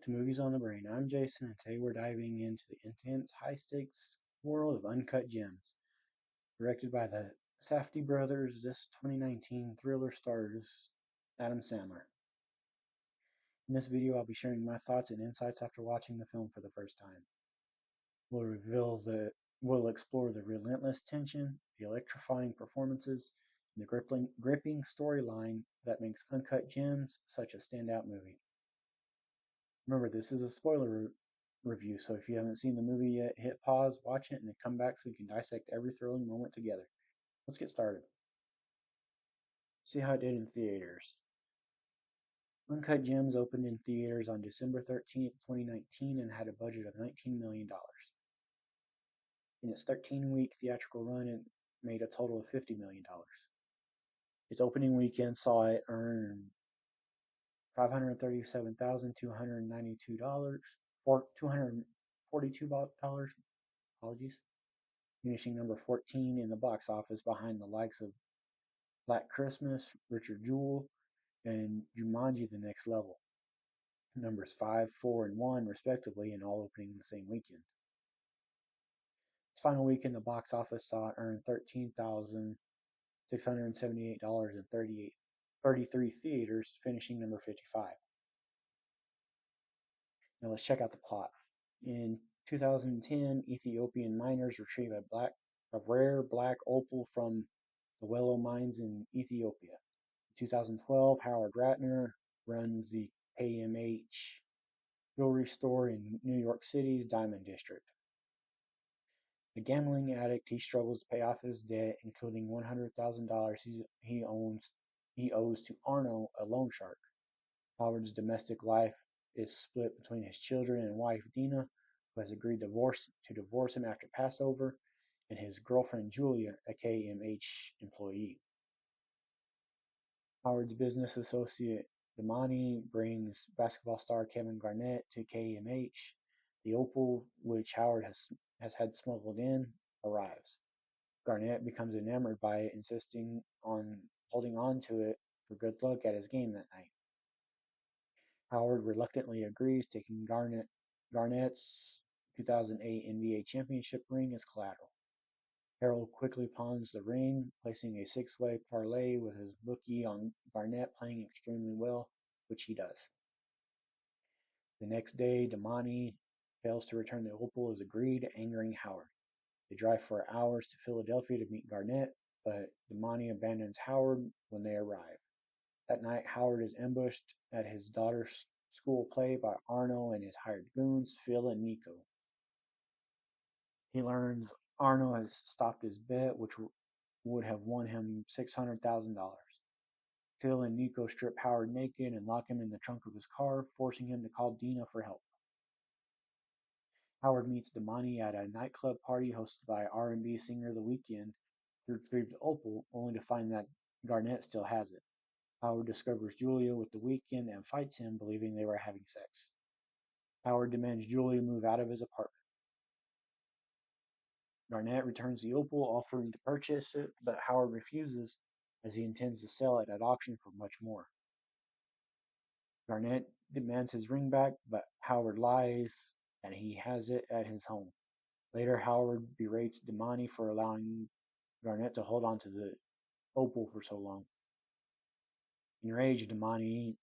to Movies on the Brain. I'm Jason, and today we're diving into the intense, high stakes world of Uncut Gems. Directed by the Safdie Brothers, this 2019 thriller stars Adam Sandler. In this video, I'll be sharing my thoughts and insights after watching the film for the first time. We'll explore the relentless tension, the electrifying performances, and the gripping storyline that makes Uncut Gems such a standout movie. Remember, this is a spoiler review, so if you haven't seen the movie yet, hit pause, watch it, and then come back so we can dissect every thrilling moment together. Let's get started. See how it did in theaters. Uncut Gems opened in theaters on December 13th, 2019, and had a budget of $19 million. In its 13-week theatrical run, it made a total of $50 million. Its opening weekend saw it earn $537,292 for $242, apologies, finishing number 14 in the box office behind the likes of Black Christmas, Richard Jewell, and Jumanji: The Next Level, numbers 5, 4, and 1 respectively, and all opening the same weekend. Its final week in the box office saw it earn $13,678 in 33 theaters, finishing number 55. Now let's check out the plot. In 2010, Ethiopian miners retrieve a rare black opal from the Wello mines in Ethiopia. In 2012, Howard Ratner runs the KMH jewelry store in New York City's Diamond District. A gambling addict, he struggles to pay off his debt, including $100,000 he owes to Arno, a loan shark. Howard's domestic life is split between his children and wife Dina, who has agreed to divorce him after Passover, and his girlfriend Julia, a KMH employee. Howard's business associate Damani brings basketball star Kevin Garnett to KMH. The opal, which Howard has had smuggled in, arrives. Garnett becomes enamored by it, insisting on holding on to it for good luck at his game that night. Howard reluctantly agrees, taking Garnett's 2008 NBA championship ring as collateral. Harold quickly pawns the ring, placing a six-way parlay with his bookie on Garnett playing extremely well, which he does. The next day, Damani fails to return the opal as agreed, angering Howard. They drive for hours to Philadelphia to meet Garnett, but Damani abandons Howard when they arrive. That night, Howard is ambushed at his daughter's school play by Arno and his hired goons, Phil and Nico. He learns Arno has stopped his bet, which would have won him $600,000. Phil and Nico strip Howard naked and lock him in the trunk of his car, forcing him to call Dina for help. Howard meets Damani at a nightclub party hosted by R&B singer The Weeknd to retrieve the opal, only to find that Garnett still has it. Howard discovers Julia with The Weeknd and fights him, believing they were having sex. Howard demands Julia move out of his apartment. Garnett returns the opal, offering to purchase it, but Howard refuses, as he intends to sell it at auction for much more. Garnett demands his ring back, but Howard lies and he has it at his home. Later, Howard berates Damani for allowing Garnett to hold on to the opal for so long. Enraged, Damani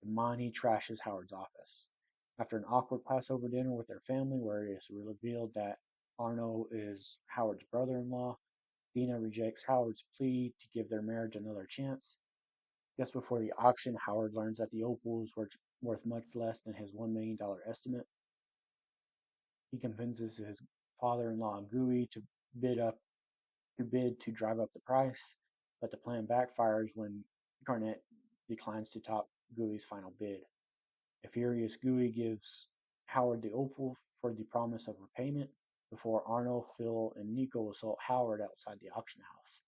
trashes Howard's office. After an awkward Passover dinner with their family, where it is revealed that Arno is Howard's brother-in-law, Dina rejects Howard's plea to give their marriage another chance. Just before the auction, Howard learns that the opal is worth much less than his $1 million estimate. He convinces his father-in-law Gooey to bid to drive up the price, but the plan backfires when Garnett declines to top Gooey's final bid. A furious Gooey gives Howard the opal for the promise of repayment before Arno, Phil, and Nico assault Howard outside the auction house.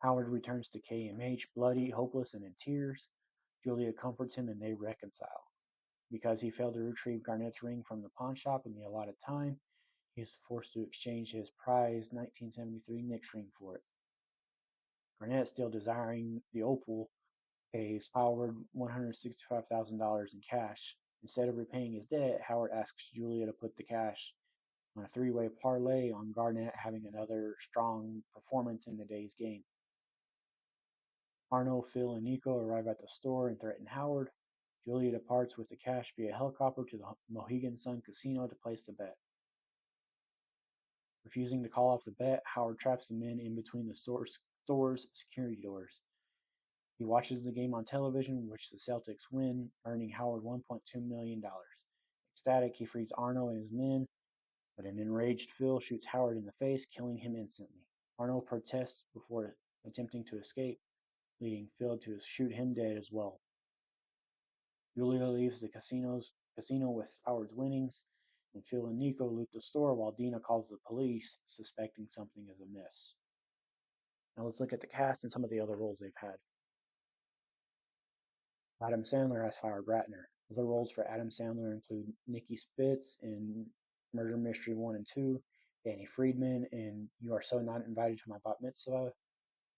Howard returns to KMH, bloody, hopeless, and in tears. Julia comforts him and they reconcile. Because he failed to retrieve Garnett's ring from the pawn shop in the allotted time, he is forced to exchange his prized 1973 Knicks ring for it. Garnett, still desiring the opal, pays Howard $165,000 in cash. Instead of repaying his debt, Howard asks Julia to put the cash on a three-way parlay on Garnett having another strong performance in the day's game. Arno, Phil, and Nico arrive at the store and threaten Howard. Julia departs with the cash via helicopter to the Mohegan Sun Casino to place the bet. Refusing to call off the bet, Howard traps the men in between the store's security doors. He watches the game on television, which the Celtics win, earning Howard $1.2 million. Ecstatic, he frees Arno and his men, but an enraged Phil shoots Howard in the face, killing him instantly. Arno protests before attempting to escape, leading Phil to shoot him dead as well. Julia leaves the casino with Howard's winnings, and Phil and Nico loot the store while Dina calls the police, suspecting something is amiss. Now let's look at the cast and some of the other roles they've had. Adam Sandler as Howard Ratner. Other roles for Adam Sandler include Nikki Spitz in Murder Mystery 1 and 2, Danny Friedman in You Are So Not Invited to My Bat Mitzvah,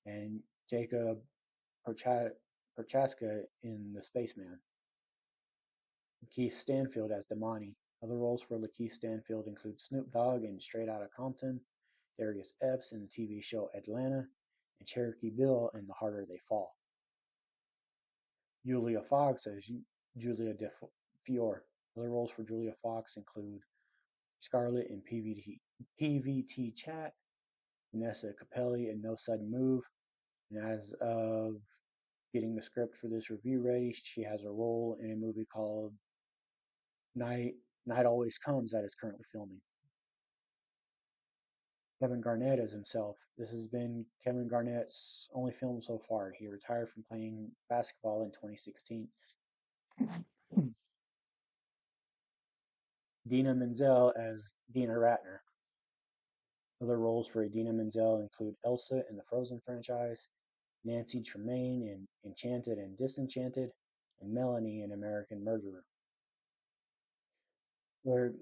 and Jacob Prochaska in The Spaceman. Lakeith Stanfield as Damani. Other roles for Lakeith Stanfield include Snoop Dogg in Straight Outta Compton, Darius Epps in the TV show Atlanta, and Cherokee Bill in The Harder They Fall. Julia Fox as Julia DeFiore. Other roles for Julia Fox include Scarlett in PVT Chat, Vanessa Capelli in No Sudden Move, and as of getting the script for this review ready, she has a role in a movie called Night Always Comes that is currently filming. Kevin Garnett as himself. This has been Kevin Garnett's only film so far. He retired from playing basketball in 2016. Dina Menzel as Dina Ratner. Other roles for Idina Menzel include Elsa in the Frozen franchise, Nancy Tremaine in Enchanted and Disenchanted, and Melanie in American Murderer. Eric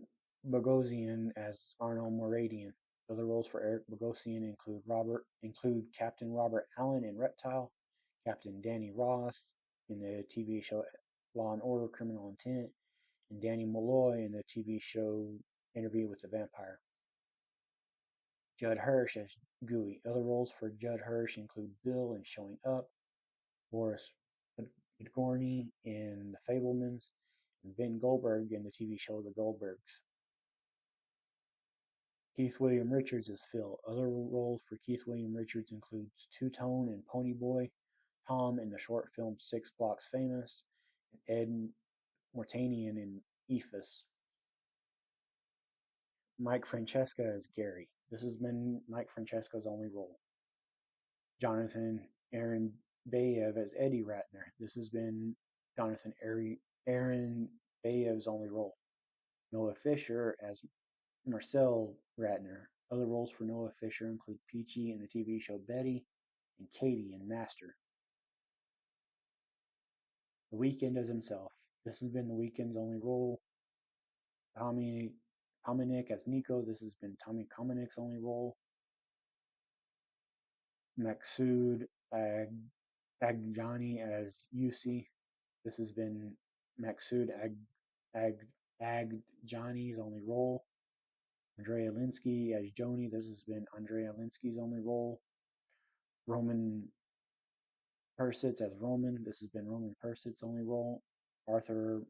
Bogosian as Arnold Moradian. Other roles for Eric Bogosian include Captain Robert Allen in Reptile, Captain Danny Ross in the TV show Law and Order: Criminal Intent, and Danny Malloy in the TV show Interview with the Vampire. Judd Hirsch as Gooey. Other roles for Judd Hirsch include Bill in Showing Up, Boris Podgorny in The Fabelmans, and Ben Goldberg in the TV show The Goldbergs. Keith William Richards as Phil. Other roles for Keith William Richards include Two Tone and Pony Boy, Tom in the short film Six Blocks Famous, and Ed Mortanian in Ephus. Mike Francesca as Gary. This has been Mike Francesca's only role. Jonathan Aaron Bayev as Eddie Ratner. This has been Jonathan Aaron Bayev's only role. Noah Fisher as Marcel Ratner. Other roles for Noah Fisher include Peachy in the TV show Betty and Katie in Master. The Weeknd as himself. This has been The Weeknd's only role. Tommy Kominick as Nico. This has been Tommy Kominick's only role. Maksud Agjani as Yusi. This has been Maksud Agjani's only role. Andrea Linsky as Joni. This has been Andrea Linsky's only role. Roman Persitz as Roman. This has been Roman Persitz's only role. Arthur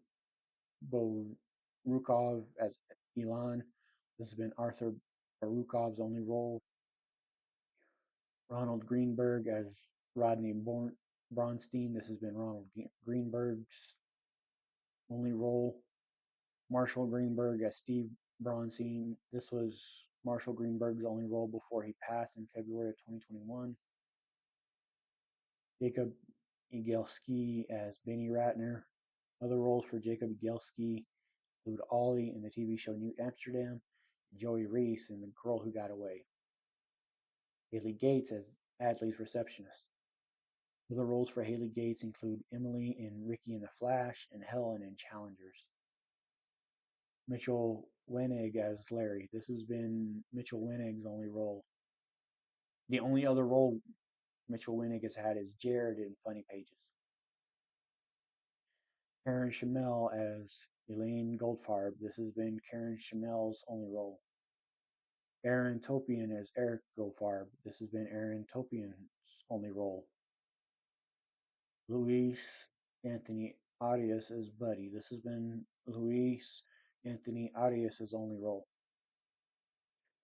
Barukov as Elon. This has been Arthur Barukov's only role. Ronald Greenberg as Rodney Bronstein. This has been Ronald Greenberg's only role. Marshall Greenberg as Steve Bronstein. This was Marshall Greenberg's only role before he passed in February of 2021. Jacob Igelski as Benny Ratner. Other roles for Jacob Igelski include Ollie in the TV show New Amsterdam, and Joey Reese in The Girl Who Got Away. Haley Gates as Adley's receptionist. Other roles for Haley Gates include Emily in Ricky and the Flash and Helen in Challengers. Mitchell Wenig as Larry. This has been Mitchell Wenig's only role. The only other role Mitchell Wenig has had is Jared in Funny Pages. Karen Schimmel as Elaine Goldfarb. This has been Karen Schimmel's only role. Aaron Topian as Eric Goldfarb. This has been Aaron Topian's only role. Luis Anthony Arias as Buddy. This has been Luis Anthony Arias' only role.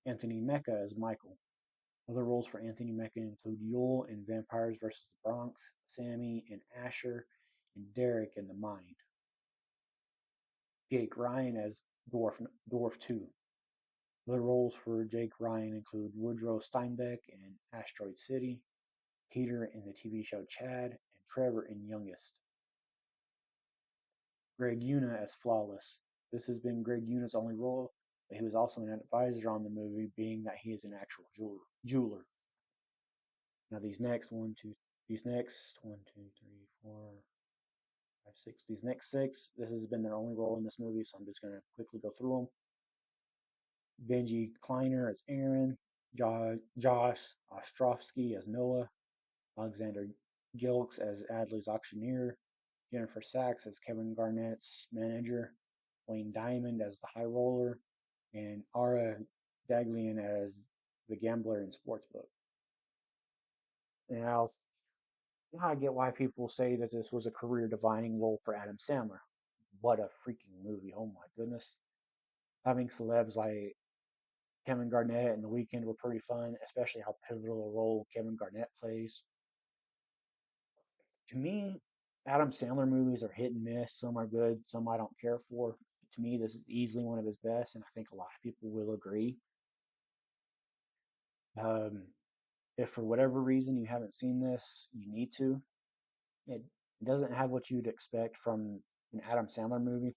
Anthony Mecca as Michael. Other roles for Anthony Mecca include Yule in Vampires vs. the Bronx, Sammy in Asher, and Derek in The Mind. Jake Ryan as Dwarf 2. Other roles for Jake Ryan include Woodrow Steinbeck in Asteroid City, Peter in the TV show Chad, and Trevor in Youngest. Greg Una as Flawless. This has been Greg Una's only role, but he was also an advisor on the movie, being that he is an actual jeweler. Now these next one, two, three, four, five, six. These next six, this has been their only role in this movie, so I'm just gonna quickly go through them. Benji Kleiner as Aaron, Josh Ostrovsky as Noah, Alexander Gilks as Adley's auctioneer, Jennifer Sachs as Kevin Garnett's manager, Wayne Diamond as the high roller, and Ara Daglian as the gambler in Sportsbook. Now, I get why people say that this was a career defining role for Adam Sandler. What a freaking movie. Oh my goodness. Having celebs like Kevin Garnett and The Weeknd were pretty fun, especially how pivotal a role Kevin Garnett plays. To me, Adam Sandler movies are hit and miss. Some are good, some I don't care for. To me, this is easily one of his best, and I think a lot of people will agree. Um, if for whatever reason you haven't seen this, you need to. It doesn't have what you'd expect from an Adam Sandler movie.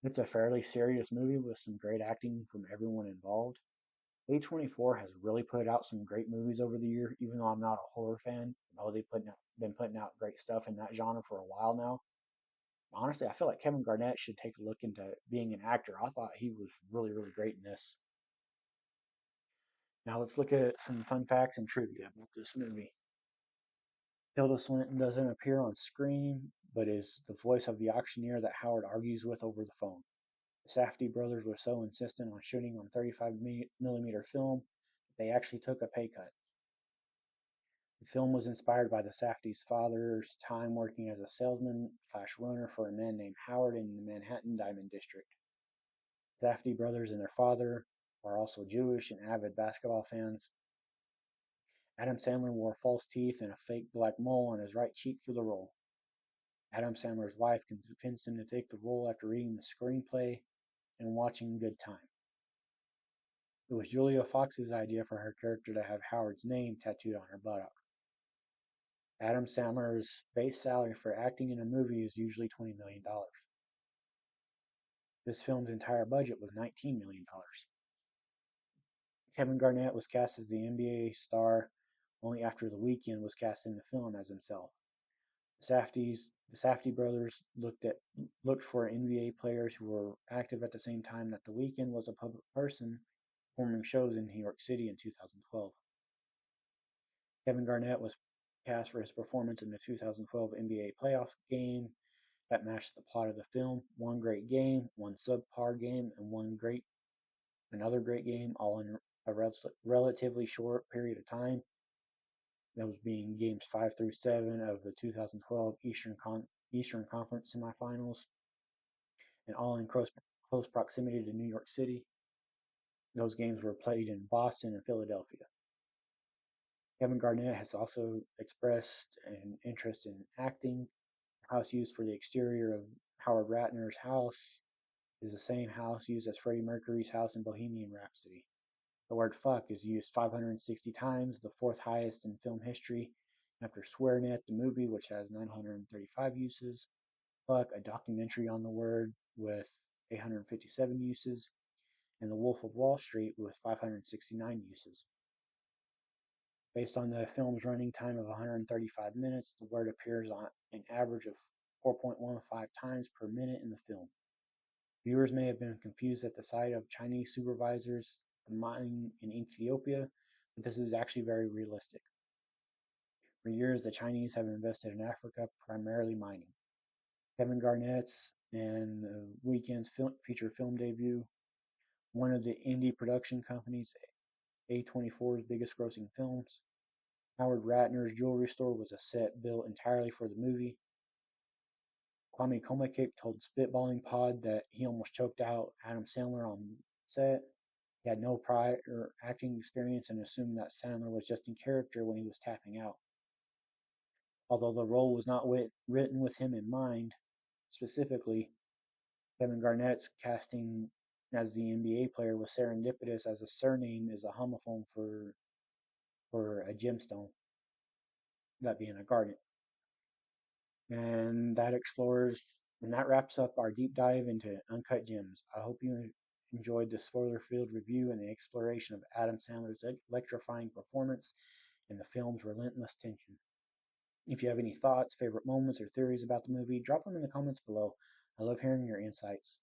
It's a fairly serious movie with some great acting from everyone involved. A24 has really put out some great movies over the year, even though I'm not a horror fan. I know they've been putting out great stuff in that genre for a while now. Honestly, I feel like Kevin Garnett should take a look into being an actor. I thought he was really, really great in this. Now let's look at some fun facts and trivia about this movie. Tilda Swinton doesn't appear on screen, but is the voice of the auctioneer that Howard argues with over the phone. The Safdie brothers were so insistent on shooting on 35mm film that they actually took a pay cut. The film was inspired by the Safdie's father's time working as a salesman/runner for a man named Howard in the Manhattan Diamond District. Safdie brothers and their father are also Jewish and avid basketball fans. Adam Sandler wore false teeth and a fake black mole on his right cheek for the role. Adam Sandler's wife convinced him to take the role after reading the screenplay and watching Good Time. It was Julia Fox's idea for her character to have Howard's name tattooed on her buttock. Adam Sandler's base salary for acting in a movie is usually $20 million. This film's entire budget was $19 million. Kevin Garnett was cast as the NBA star only after The Weeknd was cast in the film as himself. The Safdie brothers looked for NBA players who were active at the same time that The Weeknd was a public person performing shows in New York City in 2012. Kevin Garnett was cast for his performance in the 2012 NBA playoff game that matched the plot of the film. One great game, one subpar game, and another great game, all in a relatively short period of time. Those being games 5 through 7 of the 2012 Eastern Conference semifinals, and all in close proximity to New York City. Those games were played in Boston and Philadelphia. Kevin Garnett has also expressed an interest in acting. The house used for the exterior of Howard Ratner's house is the same house used as Freddie Mercury's house in Bohemian Rhapsody. The word fuck is used 560 times, the fourth highest in film history, after SwearNet, the movie, which has 935 uses, Fuck, a documentary on the word with 857 uses, and The Wolf of Wall Street with 569 uses. Based on the film's running time of 135 minutes, the word appears on an average of 4.15 times per minute in the film. Viewers may have been confused at the sight of Chinese supervisors at the mine in Ethiopia, but this is actually very realistic. For years, the Chinese have invested in Africa, primarily mining. Kevin Garnett's and the weekend's feature film debut. One of the indie production companies, A24's biggest grossing films. Howard Ratner's jewelry store was a set built entirely for the movie. Kwame Komakik told Spitballing Pod that he almost choked out Adam Sandler on set. He had no prior acting experience and assumed that Sandler was just in character when he was tapping out. Although the role was not written with him in mind, specifically, Kevin Garnett's casting as the NBA player was serendipitous as a surname is a homophone for a gemstone, that being a garnet. And that wraps up our deep dive into Uncut Gems. I hope you enjoyed the spoiler-filled review and the exploration of Adam Sandler's electrifying performance and the film's relentless tension. If you have any thoughts, favorite moments, or theories about the movie, drop them in the comments below. I love hearing your insights.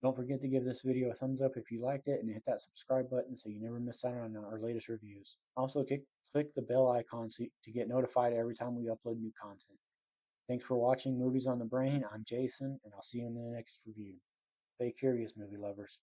Don't forget to give this video a thumbs up if you liked it and hit that subscribe button so you never miss out on our latest reviews. Also, click the bell icon to get notified every time we upload new content. Thanks for watching Movies on the Brain. I'm Jason, and I'll see you in the next review. Stay curious, movie lovers.